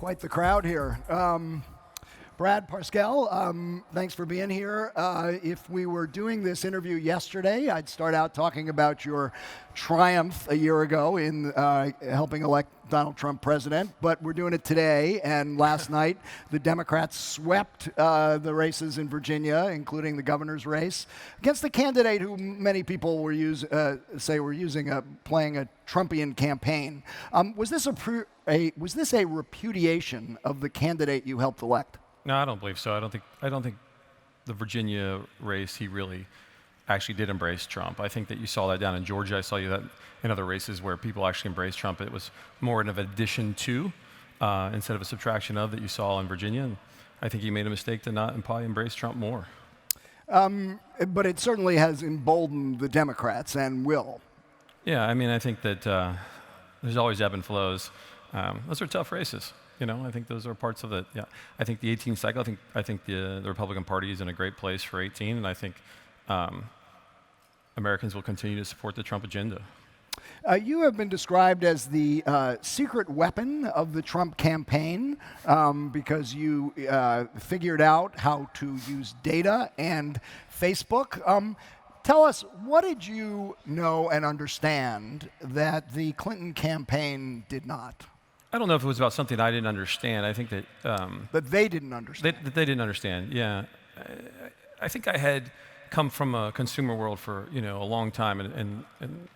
Quite the crowd here. Brad Parscale, thanks for being here. If we were doing this interview yesterday, I'd start out talking about your triumph a year ago in helping elect Donald Trump president, but we're doing it today, and last night the Democrats swept the races in Virginia, including the governor's race, against the candidate who many people were say were playing a Trumpian campaign. Was this a repudiation of the candidate you helped elect? No, I don't believe so. I don't think the Virginia race, he really actually did embrace Trump. I think that you saw that down in Georgia. I saw you that in other races where people actually embraced Trump. It was more of an addition to, instead of a subtraction of, that you saw in Virginia. And I think he made a mistake to not probably embrace Trump more. But it certainly has emboldened the Democrats and will. Yeah, I mean, I think that there's always ebb and flows. Those are tough races. You know, I think those are parts of it. Yeah, I think the 18 cycle. I think the Republican Party is in a great place for 18, and I think Americans will continue to support the Trump agenda. You have been described as the secret weapon of the Trump campaign because you figured out how to use data and Facebook. Tell us, what did you know and understand that the Clinton campaign did not? I don't know if it was about something I didn't understand. I think that that they didn't understand. That they didn't understand. Yeah, I think I had come from a consumer world for a long time, and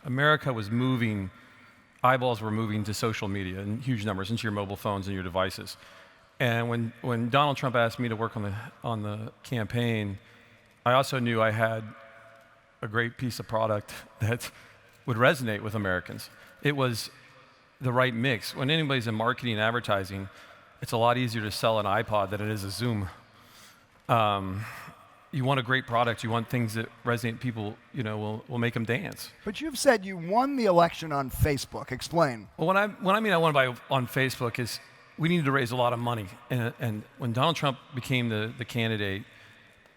America was moving. Eyeballs were moving to social media in huge numbers, into your mobile phones and your devices. And when Donald Trump asked me to work on the campaign, I also knew I had a great piece of product that would resonate with Americans. It was the right mix. When anybody's in marketing and advertising, it's a lot easier to sell an iPod than it is a Zoom. You want a great product. You want things that resonate. People, will make them dance. But you've said you won the election on Facebook. Explain. Well, what I mean I won on Facebook is we needed to raise a lot of money. And when Donald Trump became the candidate,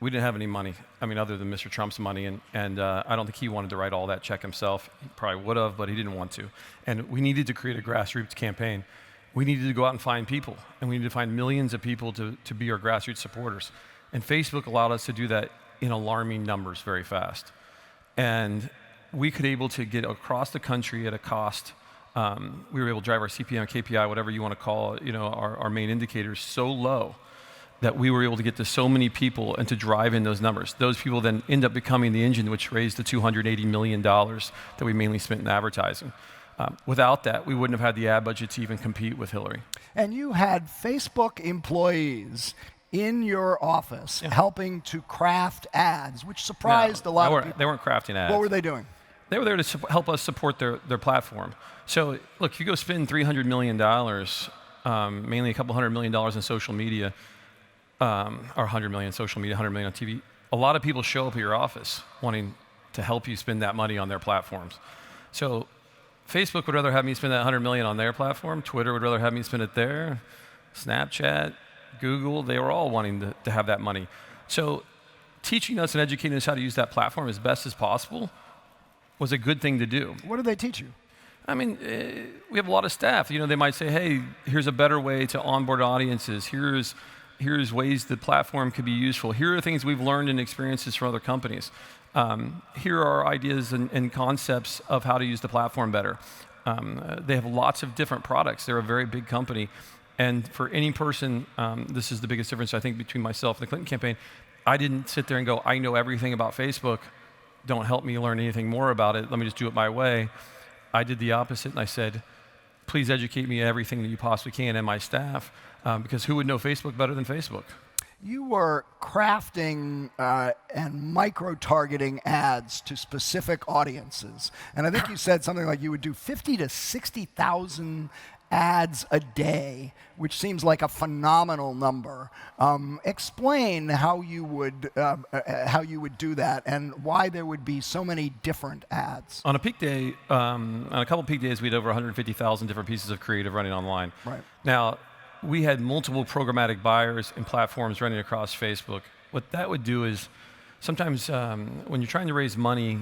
we didn't have any money. I mean, other than Mr. Trump's money, and I don't think he wanted to write all that check himself. He probably would have, but he didn't want to. And we needed to create a grassroots campaign. We needed to go out and find people, and we needed to find millions of people to be our grassroots supporters. And Facebook allowed us to do that in alarming numbers very fast. And we could able to get across the country at a cost. We were able to drive our CPM, KPI, whatever you want to call it, our main indicators, so low that we were able to get to so many people and to drive in those numbers. Those people then end up becoming the engine which raised the $280 million that we mainly spent in advertising. Without that, we wouldn't have had the ad budget to even compete with Hillary. And you had Facebook employees in your office helping to craft ads, which surprised a lot of people. They weren't crafting ads. What were they doing? They were there to help us support their platform. So look, if you go spend $300 million, mainly a couple $100 million in social media, or 100 million social media, 100 million on TV. A lot of people show up at your office wanting to help you spend that money on their platforms. So Facebook would rather have me spend that 100 million on their platform. Twitter would rather have me spend it there. Snapchat, Google, they were all wanting to have that money. So teaching us and educating us how to use that platform as best as possible was a good thing to do. What did they teach you? I mean, we have a lot of staff. They might say, hey, here's a better way to onboard audiences. Here's ways the platform could be useful. Here are things we've learned and experiences from other companies. Here are ideas and concepts of how to use the platform better. They have lots of different products. They're a very big company. And for any person, this is the biggest difference, I think, between myself and the Clinton campaign. I didn't sit there and go, I know everything about Facebook. Don't help me learn anything more about it. Let me just do it my way. I did the opposite, and I said, please educate me everything that you possibly can, and my staff. Because who would know Facebook better than Facebook? You were crafting and micro-targeting ads to specific audiences. And I think you said something like you would do 50 to 60,000 ads a day, which seems like a phenomenal number. Explain how you would do that and why there would be so many different ads. On a peak day, on a couple peak days, we had over 150,000 different pieces of creative running online. Right. Now, we had multiple programmatic buyers and platforms running across Facebook. What that would do is sometimes when you're trying to raise money,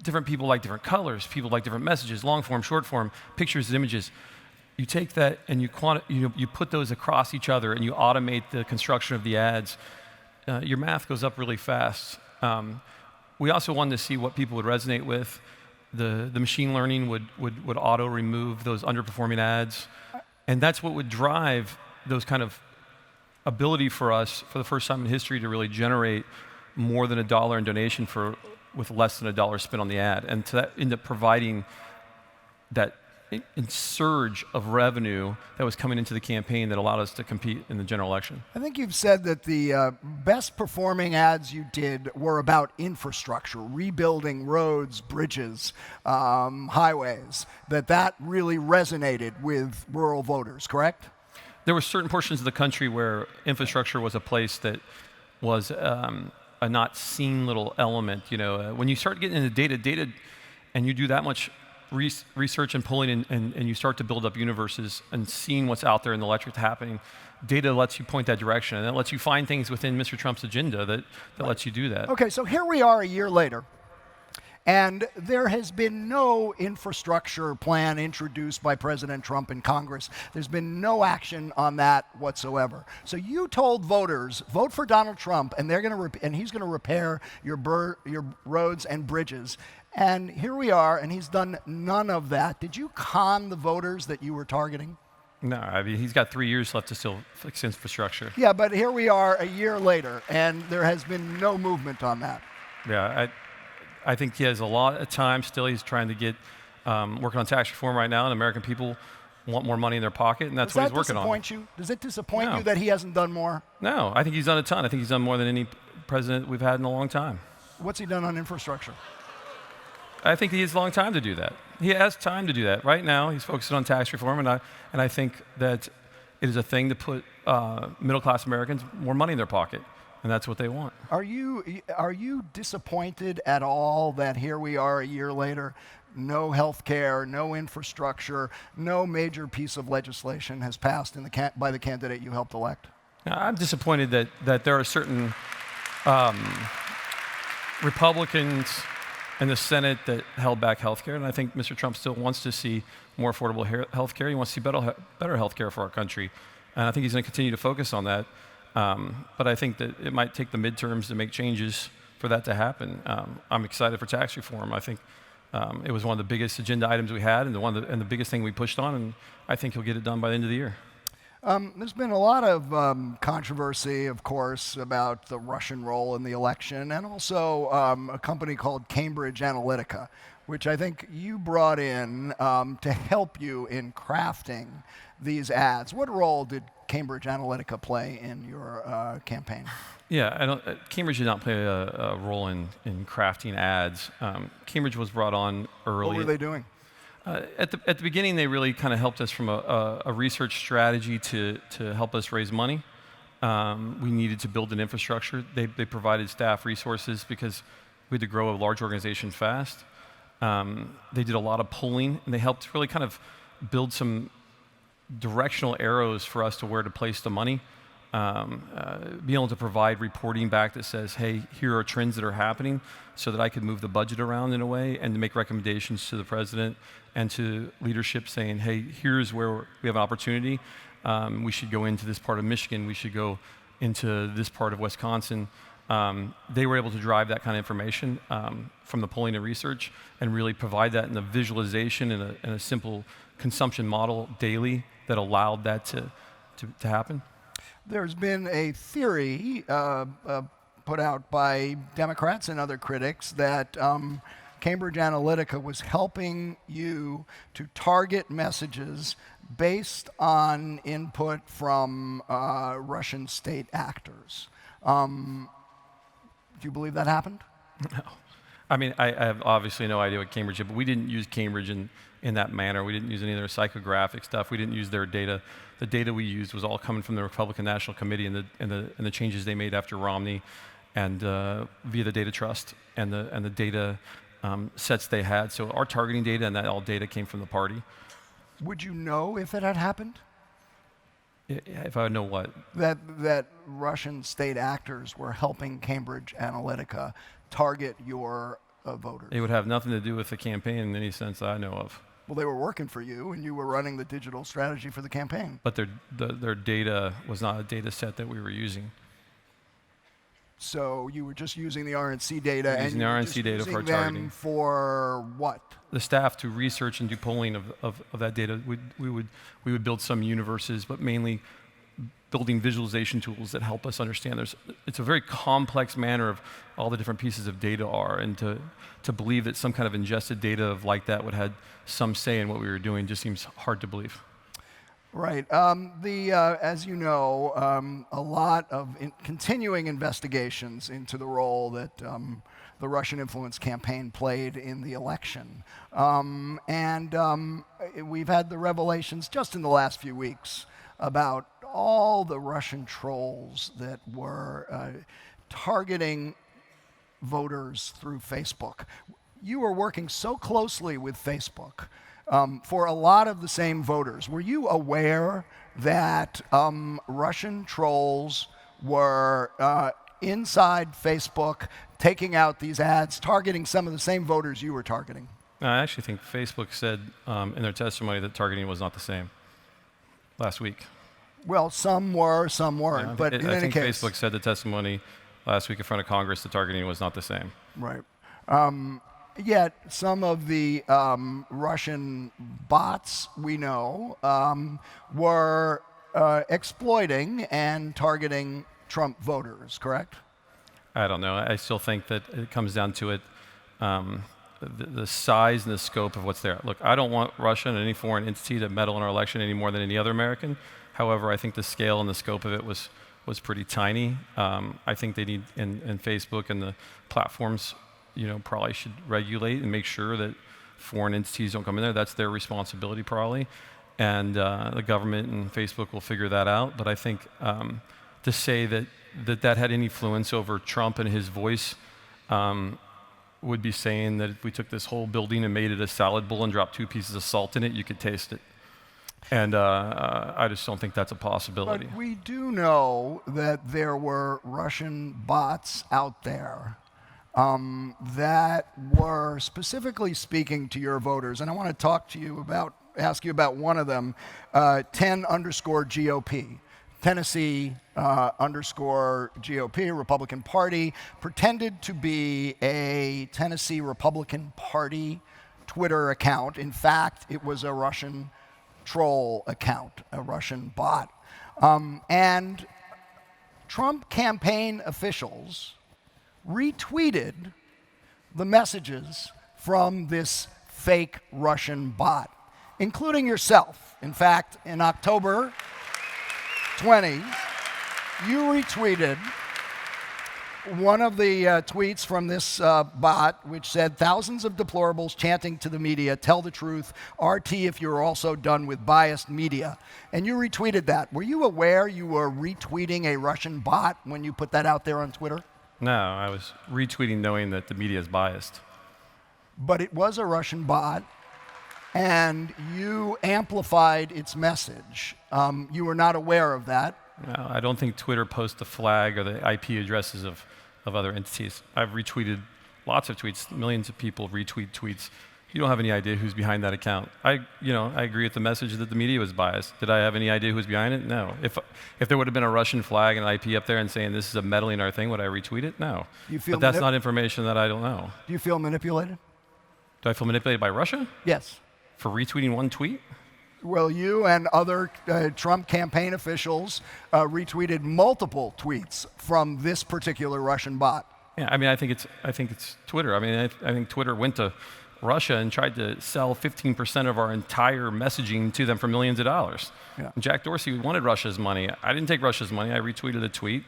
different people like different colors, people like different messages, long form, short form, pictures, images. you take that and you put those across each other and you automate the construction of the ads, your math goes up really fast. We also wanted to see what people would resonate with. The machine learning would auto remove those underperforming ads, and that's what would drive those kind of ability for us for the first time in history to really generate more than $1 in donation with less than $1 spent on the ad, and to that end up providing that surge of revenue that was coming into the campaign that allowed us to compete in the general election. I think you've said that the best performing ads you did were about infrastructure, rebuilding roads, bridges, highways, that really resonated with rural voters, correct? There were certain portions of the country where infrastructure was a place that was a not seen little element. When you start getting into data, and you do that much research and pulling and you start to build up universes and seeing what's out there in the electorate happening, data lets you point that direction, and that lets you find things within Mr. Trump's agenda that lets you do that. Okay, so here we are a year later, and there has been no infrastructure plan introduced by President Trump in Congress. There's been no action on that whatsoever. So you told voters, vote for Donald Trump, and he's going to repair your roads and bridges. And here we are, and he's done none of that. Did you con the voters that you were targeting? No, I mean, he's got 3 years left to still fix infrastructure. Yeah, but here we are a year later, and there has been no movement on that. Yeah, I think he has a lot of time still. He's trying to get, working on tax reform right now, and American people want more money in their pocket, and that's what he's working on. Does it disappoint you that he hasn't done more? No, I think he's done a ton. I think he's done more than any president we've had in a long time. What's he done on infrastructure? I think he has a long time to do that. He has time to do that. Right now, he's focusing on tax reform, and I think that it is a thing to put middle-class Americans more money in their pocket, and that's what they want. Are you disappointed at all that here we are a year later, no health care, no infrastructure, no major piece of legislation has passed by the candidate you helped elect? Now, I'm disappointed that there are certain Republicans in the Senate that held back health care, and I think Mr. Trump still wants to see more affordable health care. He wants to see better health care for our country, and I think he's going to continue to focus on that. But I think that it might take the midterms to make changes for that to happen. I'm excited for tax reform. I think it was one of the biggest agenda items we had, and the biggest thing we pushed on, and I think he'll get it done by the end of the year. There's been a lot of controversy, of course, about the Russian role in the election, and also a company called Cambridge Analytica, which I think you brought in to help you in crafting these ads. What role did Cambridge Analytica play in your campaign? Yeah, Cambridge did not play a role in crafting ads. Cambridge was brought on early. What were they doing? At the beginning, they really kind of helped us from a research strategy to help us raise money. We needed to build an infrastructure. They provided staff resources because we had to grow a large organization fast. They did a lot of polling, and they helped really kind of build some directional arrows for us to where to place the money. Being able to provide reporting back that says, hey, here are trends that are happening, so that I could move the budget around in a way and to make recommendations to the president and to leadership saying, hey, here's where we have an opportunity. We should go into this part of Michigan. We should go into this part of Wisconsin. They were able to drive that kind of information from the polling and research and really provide that in a visualization and a simple consumption model daily that allowed that to happen. There's been a theory put out by Democrats and other critics that Cambridge Analytica was helping you to target messages based on input from Russian state actors. Do you believe that happened? No. I mean, I have obviously no idea what Cambridge did, but we didn't use Cambridge in that manner. We didn't use any of their psychographic stuff. We didn't use their data. The data we used was all coming from the Republican National Committee and the changes they made after Romney, and via the data trust and the data sets they had. So our targeting data and that all data came from the party. Would you know if it had happened? If I would know what? That Russian state actors were helping Cambridge Analytica target your voters. It would have nothing to do with the campaign in any sense that I know of. Well, they were working for you, and you were running the digital strategy for the campaign. But their data was not a data set that we were using. So you were just using the RNC data, and using the RNC data for using targeting. them for what? The staff to research and do polling of that data. We would build some universes, but mainly building visualization tools that help us understand. It's a very complex manner of all the different pieces of data are, and to believe that some kind of ingested data like that would have some say in what we were doing just seems hard to believe. Right. As you know, a lot of continuing investigations into the role that the Russian influence campaign played in the election. We've had the revelations just in the last few weeks about all the Russian trolls that were targeting voters through Facebook. You were working so closely with Facebook for a lot of the same voters. Were you aware that Russian trolls were inside Facebook taking out these ads, targeting some of the same voters you were targeting? I actually think Facebook said in their testimony that targeting was not the same last week. Well, some were, some weren't. Yeah, but in any case, Facebook said the testimony last week in front of Congress that targeting was not the same. Right. Yet some of the Russian bots we know were exploiting and targeting Trump voters, correct? I don't know. I still think that it comes down to it, the size and the scope of what's there. Look, I don't want Russia and any foreign entity to meddle in our election any more than any other American. However, I think the scale and the scope of it was pretty tiny. I think they need, and Facebook and the platforms, probably should regulate and make sure that foreign entities don't come in there. That's their responsibility, probably. And the government and Facebook will figure that out. But I think to say that had any influence over Trump and his voice would be saying that if we took this whole building and made it a salad bowl and dropped 2 pieces of salt in it, you could taste it. And I just don't think that's a possibility. But we do know that there were Russian bots out there that were specifically speaking to your voters. And I want to ask you about one of them, 10_GOP. Tennessee _GOP, Republican Party, pretended to be a Tennessee Republican Party Twitter account. In fact, it was a Russian troll account, a Russian bot. And Trump campaign officials retweeted the messages from this fake Russian bot, including yourself. In fact, in October 20, you retweeted one of the tweets from this bot, which said, "Thousands of deplorables chanting to the media, tell the truth, RT if you're also done with biased media." And you retweeted that. Were you aware you were retweeting a Russian bot when you put that out there on Twitter? No, I was retweeting knowing that the media is biased. But it was a Russian bot, and you amplified its message. You were not aware of that. No, I don't think Twitter posts the flag or the IP addresses of other entities. I've retweeted lots of tweets. Millions of people retweet tweets. You don't have any idea who's behind that account. I agree with the message that the media was biased. Did I have any idea who's behind it? No. If there would have been a Russian flag and an IP up there and saying this is a meddling in our thing, would I retweet it? No. But that's not information that I don't know. Do you feel manipulated? Do I feel manipulated by Russia? Yes. For retweeting one tweet? Well, you and other Trump campaign officials retweeted multiple tweets from this particular Russian bot. Yeah, I mean, I think it's Twitter. I mean, I think Twitter went to Russia and tried to sell 15% of our entire messaging to them for millions of dollars. Yeah. And Jack Dorsey wanted Russia's money. I didn't take Russia's money. I retweeted a tweet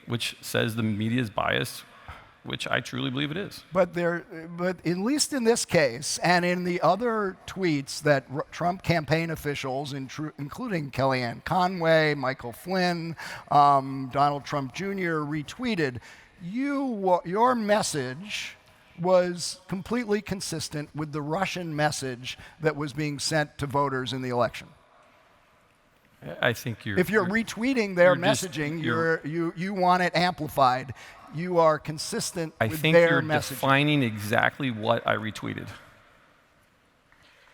which says the media is biased, which I truly believe it is. But at least in this case, and in the other tweets that Trump campaign officials, including Kellyanne Conway, Michael Flynn, Donald Trump Jr. retweeted, your message was completely consistent with the Russian message that was being sent to voters in the election. I think if you're retweeting their messaging, you want it amplified. You are consistent with their messaging. I think you're defining exactly what I retweeted.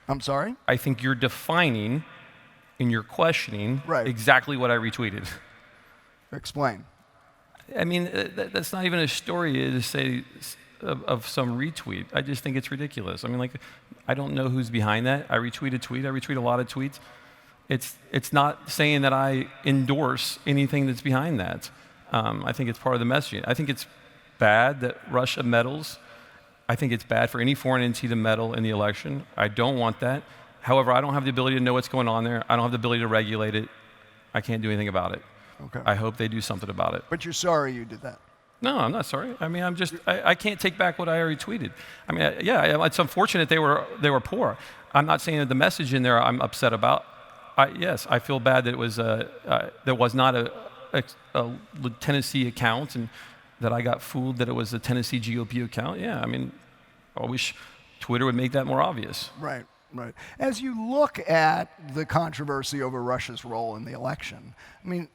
I'm sorry? I think you're defining in your questioning Right. exactly what I retweeted. Explain. I mean, that's not even a story to say of some retweet. I just think it's ridiculous. I mean, like, I don't know who's behind that. I retweet a tweet. I retweet a lot of tweets. It's not saying that I endorse anything that's behind that. I think it's part of the messaging. I think it's bad that Russia meddles. I think it's bad for any foreign entity to meddle in the election. I don't want that. However, I don't have the ability to know what's going on there. I don't have the ability to regulate it. I can't do anything about it. Okay. I hope they do something about it. But you're sorry you did that. No, I'm not sorry. I mean, I can't take back what I already tweeted. I mean, yeah, it's unfortunate they were poor. I'm not saying that the message in there I'm upset about. Yes, I feel bad that it was there was not a Tennessee account and that I got fooled that it was a Tennessee GOP account. Yeah, I mean, I wish Twitter would make that more obvious. Right, right. As you look at the controversy over Russia's role in the election, I mean,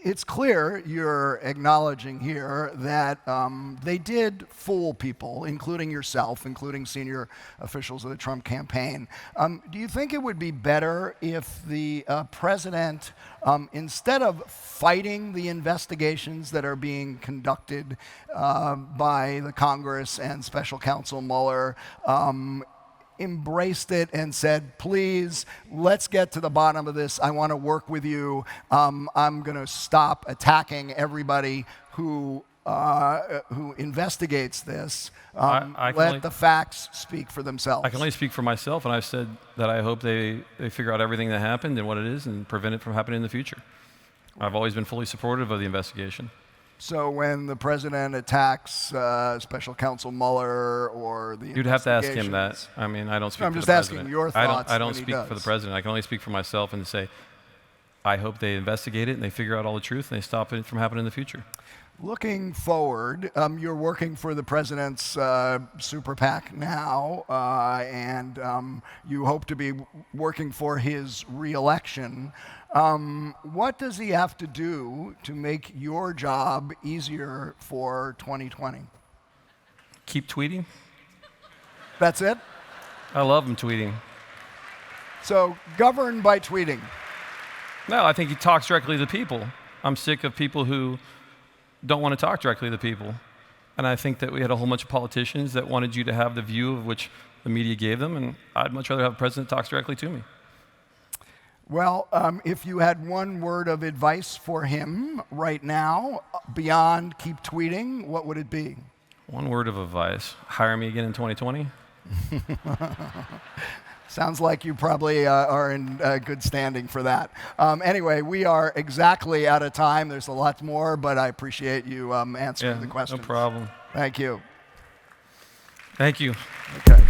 it's clear you're acknowledging here that they did fool people, including yourself, including senior officials of the Trump campaign. Do you think it would be better if the president, instead of fighting the investigations that are being conducted by the Congress and Special Counsel Mueller, embraced it and said, please, let's get to the bottom of this. I want to work with you. I'm going to stop attacking everybody who investigates this. Let the facts speak for themselves. I can only speak for myself, and I've said that I hope they figure out everything that happened and what it is and prevent it from happening in the future. I've always been fully supportive of the investigation. So when the president attacks Special Counsel Mueller or the You'd have to ask him that. I mean, I don't speak for the president. I'm just asking your thoughts. I don't speak for the president. I can only speak for myself and say, I hope they investigate it and they figure out all the truth and they stop it from happening in the future. Looking forward, you're working for the president's super PAC now, and you hope to be working for his re-election. What does he have to do to make your job easier for 2020? Keep tweeting. That's it? I love him tweeting. So govern by tweeting. No, I think he talks directly to the people. I'm sick of people who don't want to talk directly to the people. And I think that we had a whole bunch of politicians that wanted you to have the view of which the media gave them, and I'd much rather have a president that talks directly to me. Well, if you had one word of advice for him right now, beyond keep tweeting, what would it be? One word of advice. Hire me again in 2020. Sounds like you probably are in good standing for that. Anyway, we are exactly out of time. There's a lot more, but I appreciate you answering the questions. No problem. Thank you. Thank you. Okay.